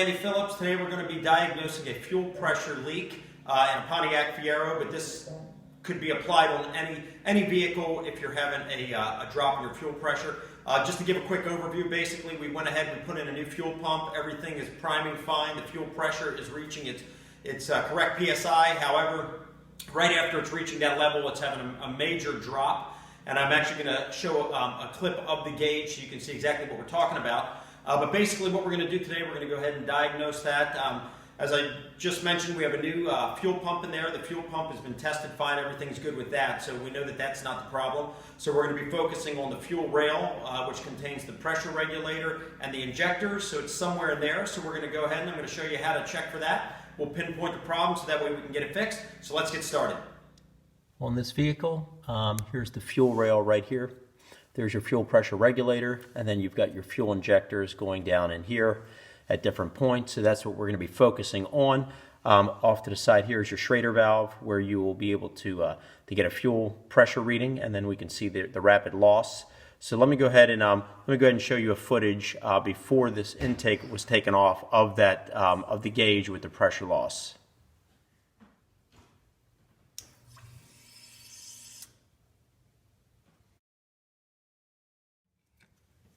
Andy Phillips. Today we're going to be diagnosing a fuel pressure leak in a Pontiac Fiero, but this could be applied on any vehicle if you're having a drop in your fuel pressure. Just to give a quick overview, basically we went ahead and put in a new fuel pump. Everything is priming fine. The fuel pressure is reaching its correct PSI. However, right after it's reaching that level, it's having a major drop. And I'm actually going to show a clip of the gauge so you can see exactly what we're talking about. But basically what we're going to do today, we're going to go ahead and diagnose that. As I just mentioned, we have a new fuel pump in there. The fuel pump has been tested fine. Everything's good with that. So we know that that's not the problem. So we're going to be focusing on the fuel rail, which contains the pressure regulator and the injectors. So it's somewhere in there. So we're going to go ahead and I'm going to show you how to check for that. We'll pinpoint the problem so that way we can get it fixed. So let's get started. On this vehicle, here's the fuel rail right here. There's your fuel pressure regulator, and then you've got your fuel injectors going down in here at different points. So that's what we're going to be focusing on. Off to the side here is your Schrader valve, where you will be able to get a fuel pressure reading, and then we can see the rapid loss. So let me go ahead and show you a footage before this intake was taken off of that of the gauge with the pressure loss.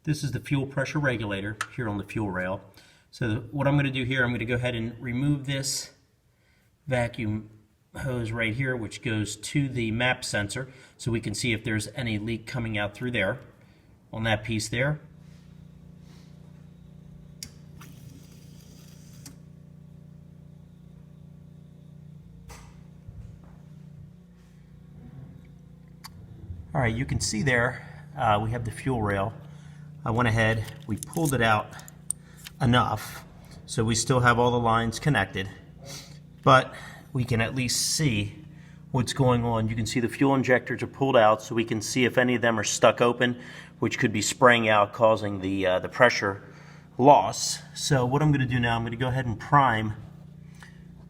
This is the fuel pressure regulator here on the fuel rail. So what I'm going to do here, I'm going to go ahead and remove this vacuum hose right here, which goes to the map sensor, so we can see if there's any leak coming out through there on that piece there. All right, you can see there we have the fuel rail. I went ahead, we pulled it out enough so we still have all the lines connected, but we can at least see what's going on. You can see the fuel injectors are pulled out, so we can see if any of them are stuck open, which could be spraying out, causing the pressure loss. So what I'm going to do now, I'm going to go ahead and prime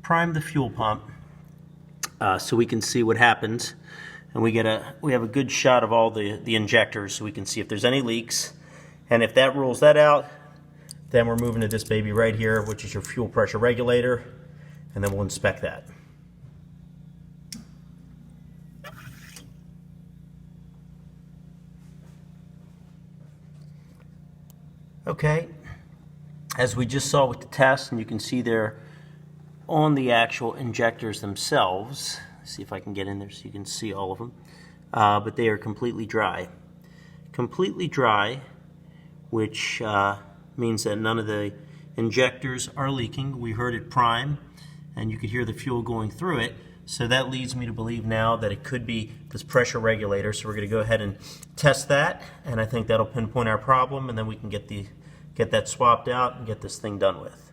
the fuel pump so we can see what happens, and we have a good shot of all the injectors, so we can see if there's any leaks. And if that rules that out, then we're moving to this baby right here, which is your fuel pressure regulator, and then we'll inspect that. Okay, as we just saw with the test, and you can see there on the actual injectors themselves, let's see if I can get in there so you can see all of them, but they are completely dry. Completely dry, which means that none of the injectors are leaking. We heard it prime, and you could hear the fuel going through it. So that leads me to believe now that it could be this pressure regulator. So we're going to go ahead and test that, and I think that'll pinpoint our problem, and then we can get that swapped out and get this thing done with.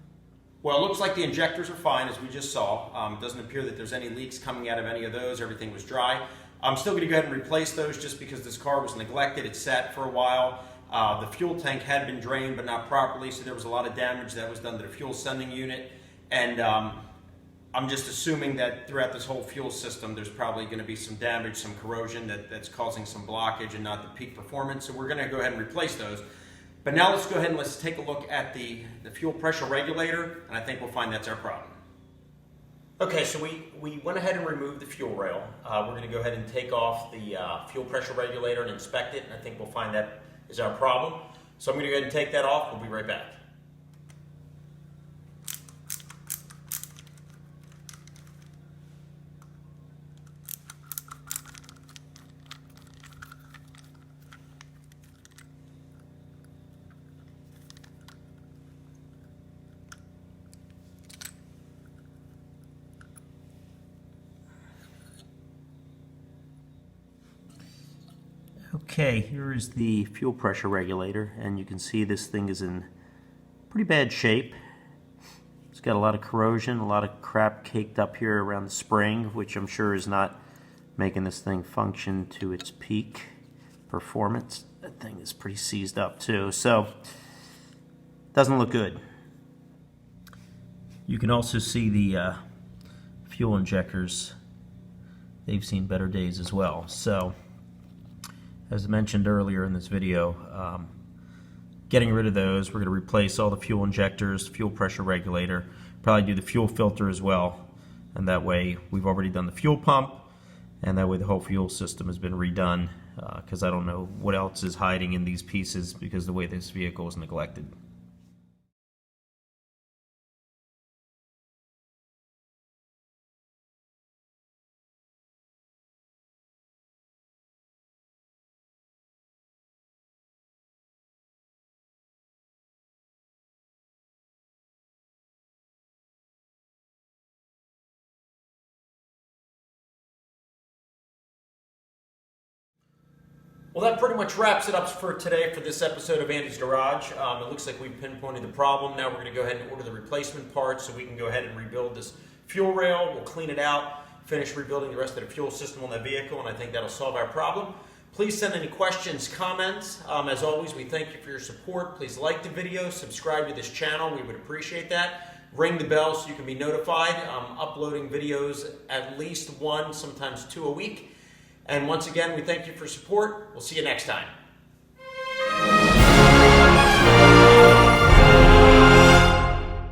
Well, it looks like the injectors are fine, as we just saw. It doesn't appear that there's any leaks coming out of any of those. Everything was dry. I'm still going to go ahead and replace those just because this car was neglected. It sat for a while. The fuel tank had been drained but not properly, so there was a lot of damage that was done to the fuel sending unit. And I'm just assuming that throughout this whole fuel system there's probably going to be some damage, some corrosion that's causing some blockage and not the peak performance. So we're going to go ahead and replace those. But now let's go ahead and let's take a look at the fuel pressure regulator, and I think we'll find that's our problem. Okay, so we went ahead and removed the fuel rail. We're going to go ahead and take off the fuel pressure regulator and inspect it, and I think we'll find that is our problem. So I'm going to go ahead and take that off. We'll be right back. Okay, here is the fuel pressure regulator, and you can see this thing is in pretty bad shape. It's got a lot of corrosion, a lot of crap caked up here around the spring, which I'm sure is not making this thing function to its peak performance. That thing is pretty seized up too, so doesn't look good. You can also see the fuel injectors. They've seen better days as well. So as I mentioned earlier in this video, getting rid of those. We're going to replace all the fuel injectors, fuel pressure regulator, probably do the fuel filter as well. And that way we've already done the fuel pump, and that way the whole fuel system has been redone, because I don't know what else is hiding in these pieces because of the way this vehicle is neglected. Well, that pretty much wraps it up for today for this episode of Andy's Garage. It looks like we've pinpointed the problem. Now we're going to go ahead and order the replacement parts so we can go ahead and rebuild this fuel rail. We'll clean it out, finish rebuilding the rest of the fuel system on that vehicle, and I think that'll solve our problem. Please send any questions, comments. As always, we thank you for your support. Please like the video, subscribe to this channel. We would appreciate that. Ring the bell so you can be notified. I'm uploading videos at least one, sometimes two a week. And once again, we thank you for support. We'll see you next time.